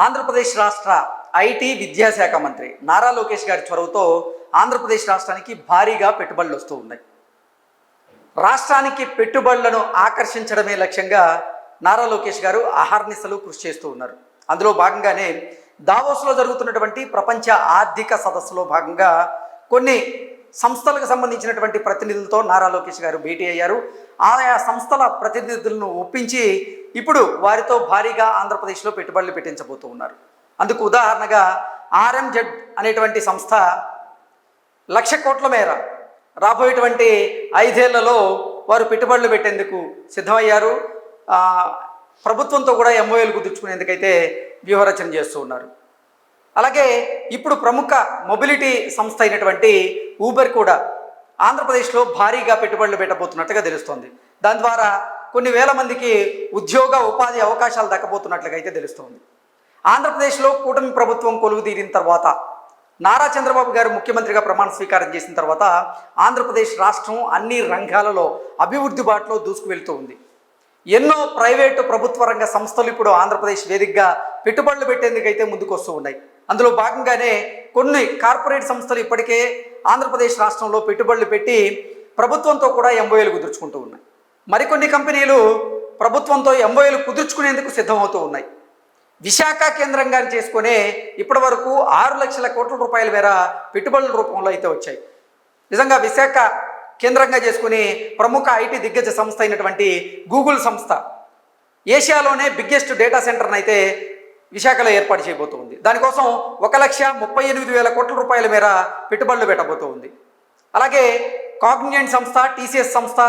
ఆంధ్రప్రదేశ్ రాష్ట్ర ఐటీ విద్యాశాఖ మంత్రి నారా లోకేష్ గారి చొరవతో ఆంధ్రప్రదేశ్ రాష్ట్రానికి భారీగా పెట్టుబడులు వస్తూ ఉన్నాయి. రాష్ట్రానికి పెట్టుబడులను ఆకర్షించడమే లక్ష్యంగా నారా లోకేష్ గారు అహర్నిశలు కృషి చేస్తూ ఉన్నారు. అందులో భాగంగానే దావోస్లో జరుగుతున్నటువంటి ప్రపంచ ఆర్థిక సదస్సులో భాగంగా కొన్ని సంస్థలకు సంబంధించినటువంటి ప్రతినిధులతో నారా లోకేష్ గారు భేటీ అయ్యారు. ఆయా సంస్థల ప్రతినిధులను ఒప్పించి ఇప్పుడు వారితో భారీగా ఆంధ్రప్రదేశ్లో పెట్టుబడులు పెట్టించబోతూ ఉన్నారు. అందుకు ఉదాహరణగా ఆర్ఎంజెడ్ అనేటువంటి సంస్థ 1,00,000 కోట్ల మేర రాబోయేటువంటి 5 ఏళ్లలో వారు పెట్టుబడులు పెట్టేందుకు సిద్ధమయ్యారు. ప్రభుత్వంతో కూడా ఎంఓఏలు కుదుర్చుకునేందుకైతే వ్యూహరచన చేస్తూ ఉన్నారు. అలాగే ఇప్పుడు ప్రముఖ మొబిలిటీ సంస్థ అయినటువంటి ఊబర్ కూడా ఆంధ్రప్రదేశ్లో భారీగా పెట్టుబడులు పెట్టబోతున్నట్టుగా తెలుస్తోంది. దాని ద్వారా కొన్ని వేల మందికి ఉద్యోగ ఉపాధి అవకాశాలు దక్కబోతున్నట్లుగా అయితే తెలుస్తోంది. ఆంధ్రప్రదేశ్లో కూటమి ప్రభుత్వం కొలువు తీరిన తర్వాత నారా చంద్రబాబు గారు ముఖ్యమంత్రిగా ప్రమాణ స్వీకారం చేసిన తర్వాత ఆంధ్రప్రదేశ్ రాష్ట్రం అన్ని రంగాలలో అభివృద్ధి బాటలో దూసుకు వెళ్తూ ఉంది. ఎన్నో ప్రైవేటు ప్రభుత్వ రంగ సంస్థలు ఇప్పుడు ఆంధ్రప్రదేశ్ వేదికగా పెట్టుబడులు పెట్టేందుకైతే ముందుకు వస్తూ ఉన్నాయి. అందులో భాగంగానే కొన్ని కార్పొరేట్ సంస్థలు ఇప్పటికే ఆంధ్రప్రదేశ్ రాష్ట్రంలో పెట్టుబడులు పెట్టి ప్రభుత్వంతో కూడా ఎంఓఏలు కుదుర్చుకుంటూ ఉన్నాయి. మరికొన్ని కంపెనీలు ప్రభుత్వంతో ఎంఓఏలు కుదుర్చుకునేందుకు సిద్ధమవుతూ ఉన్నాయి. విశాఖ కేంద్రంగా చేసుకునే ఇప్పటి వరకు 6 లక్షల కోట్ల రూపాయల మేర పెట్టుబడుల రూపంలో అయితే వచ్చాయి. నిజంగా విశాఖ కేంద్రంగా చేసుకుని ప్రముఖ ఐటీ దిగ్గజ సంస్థ అయినటువంటి గూగుల్ సంస్థ ఏషియాలోనే బిగ్గెస్ట్ డేటా సెంటర్ని అయితే విశాఖలో ఏర్పాటు చేయబోతుంది. దానికోసం 1,38,000 కోట్ల రూపాయల మేర పెట్టుబడులు పెట్టబోతూ ఉంది. అలాగే కాగ్నిజెంట్ సంస్థ, టీసీఎస్ సంస్థ,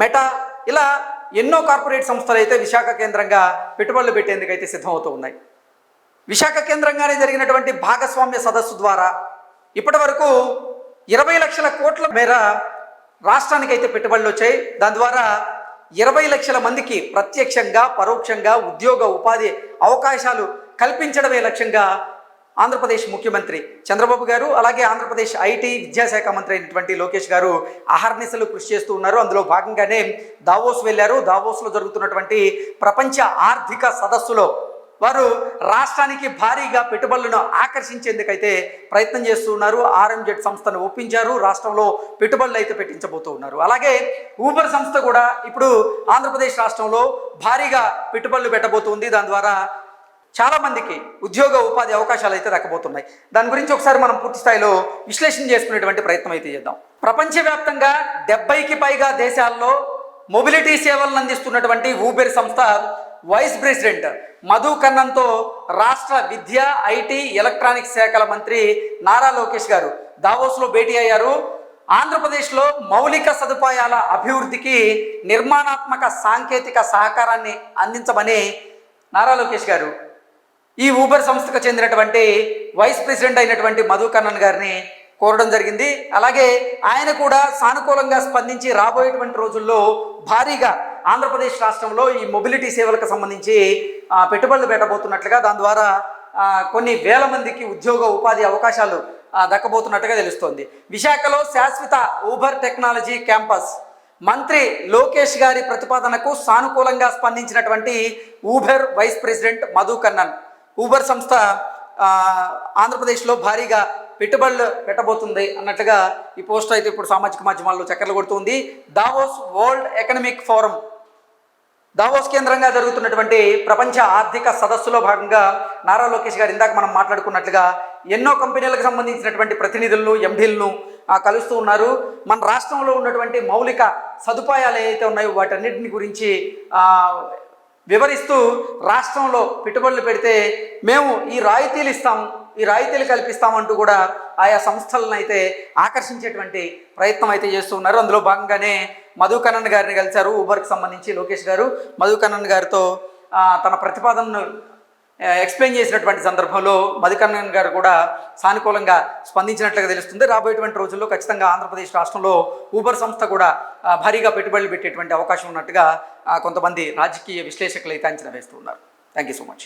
మెటా ఇలా ఎన్నో కార్పొరేట్ సంస్థలు అయితే విశాఖ కేంద్రంగా పెట్టుబడులు పెట్టేందుకైతే సిద్ధమవుతూ ఉన్నాయి. విశాఖ కేంద్రంగానే జరిగినటువంటి భాగస్వామ్య సదస్సు ద్వారా ఇప్పటి వరకు 20 లక్షల కోట్ల మేర రాష్ట్రానికైతే పెట్టుబడులు వచ్చాయి. దాని ద్వారా 20 లక్షల మందికి ప్రత్యక్షంగా పరోక్షంగా ఉద్యోగ ఉపాధి అవకాశాలు కల్పించడమే లక్ష్యంగా ఆంధ్రప్రదేశ్ ముఖ్యమంత్రి చంద్రబాబు గారు అలాగే ఆంధ్రప్రదేశ్ ఐటీ విద్యాశాఖ మంత్రి అయినటువంటి లోకేష్ గారు అహర్నిశలు కృషి చేస్తూ ఉన్నారు. అందులో భాగంగానే దావోస్ వెళ్ళారు. దావోస్లో జరుగుతున్నటువంటి ప్రపంచ ఆర్థిక సదస్సులో వారు రాష్ట్రానికి భారీగా పెట్టుబడులను ఆకర్షించేందుకైతే ప్రయత్నం చేస్తూ ఉన్నారు. ఆర్ఎంజెడ్ సంస్థను ఒప్పించారు. రాష్ట్రంలో పెట్టుబడులు అయితే పెట్టించబోతూ ఉన్నారు. అలాగే ఊబర్ సంస్థ కూడా ఇప్పుడు ఆంధ్రప్రదేశ్ రాష్ట్రంలో భారీగా పెట్టుబడులు పెట్టబోతుంది. దాని ద్వారా చాలామందికి ఉద్యోగ ఉపాధి అవకాశాలు అయితే దక్కబోతున్నాయి. దాని గురించి ఒకసారి మనం పూర్తి స్థాయిలో విశ్లేషణ చేసుకునేటువంటి ప్రయత్నం అయితే చేద్దాం. ప్రపంచవ్యాప్తంగా 70కి పైగా దేశాల్లో మొబిలిటీ సేవలను అందిస్తున్నటువంటి ఊబర్ సంస్థ వైస్ ప్రెసిడెంట్ మధు కన్నన్తో రాష్ట్ర విద్య, ఐటీ, ఎలక్ట్రానిక్స్ శాఖల మంత్రి నారా లోకేష్ గారు దావోస్లో భేటీ అయ్యారు. ఆంధ్రప్రదేశ్లో మౌలిక సదుపాయాల అభివృద్ధికి నిర్మాణాత్మక సాంకేతిక సహకారాన్ని అందించమని నారా లోకేష్ గారు ఈ ఊబర్ సంస్థకు చెందినటువంటి వైస్ ప్రెసిడెంట్ అయినటువంటి మధు కన్నన్ గారిని కోరడం జరిగింది. అలాగే ఆయన కూడా సానుకూలంగా స్పందించి రాబోయేటువంటి రోజుల్లో భారీగా ఆంధ్రప్రదేశ్ రాష్ట్రంలో ఈ మొబిలిటీ సేవలకు సంబంధించి పెట్టుబడులు పెట్టబోతున్నట్లుగా, దాని ద్వారా కొన్ని వేల మందికి ఉద్యోగ ఉపాధి అవకాశాలు దక్కబోతున్నట్టుగా తెలుస్తోంది. విశాఖలో శాశ్వత ఊబర్ టెక్నాలజీ క్యాంపస్ మంత్రి లోకేష్ గారి ప్రతిపాదనకు సానుకూలంగా స్పందించినటువంటి Uber vice president Madhu Kannan Uber సంస్థ ఆంధ్రప్రదేశ్లో భారీగా పెట్టుబడులు పెట్టబోతుంది అన్నట్లుగా ఈ పోస్ట్ అయితే ఇప్పుడు సామాజిక మాధ్యమాల్లో చక్కర్లు కొడుతుంది. Davos world economic forum Davos కేంద్రంగా జరుగుతున్నటువంటి ప్రపంచ ఆర్థిక సదస్సులో భాగంగా నారా లోకేష్ గారు ఇందాక మనం మాట్లాడుకున్నట్లుగా ఎన్నో కంపెనీలకు సంబంధించినటువంటి ప్రతినిధులను, ఎండీలను కలుస్తూ ఉన్నారు. మన రాష్ట్రంలో ఉన్నటువంటి మౌలిక సదుపాయాలు ఏవైతే ఉన్నాయో వాటన్నిటిని గురించి వివరిస్తూ రాష్ట్రంలో పెట్టుబడులు పెడితే మేము ఈ రాయితీలు కల్పిస్తామంటూ కూడా ఆయా సంస్థలను అయితే ఆకర్షించేటువంటి ప్రయత్నం అయితే చేస్తూ ఉన్నారు. అందులో భాగంగానే మధు కన్నన్ గారిని కలిశారు. ఊబర్కి సంబంధించి లోకేష్ గారు మధు కన్నన్ గారితో తన ప్రతిపాదనను ఎక్స్ప్లెయిన్ చేసినటువంటి సందర్భంలో మధు కన్నన్ గారు కూడా సానుకూలంగా స్పందించినట్లుగా తెలుస్తుంది. రాబోయేటువంటి రోజుల్లో ఖచ్చితంగా ఆంధ్రప్రదేశ్ రాష్ట్రంలో ఊబర్ సంస్థ కూడా భారీగా పెట్టుబడులు పెట్టేటువంటి అవకాశం ఉన్నట్టుగా కొంతమంది రాజకీయ విశ్లేషకులు అయితే అంచనా వేస్తూ ఉన్నారు. Thank you so much.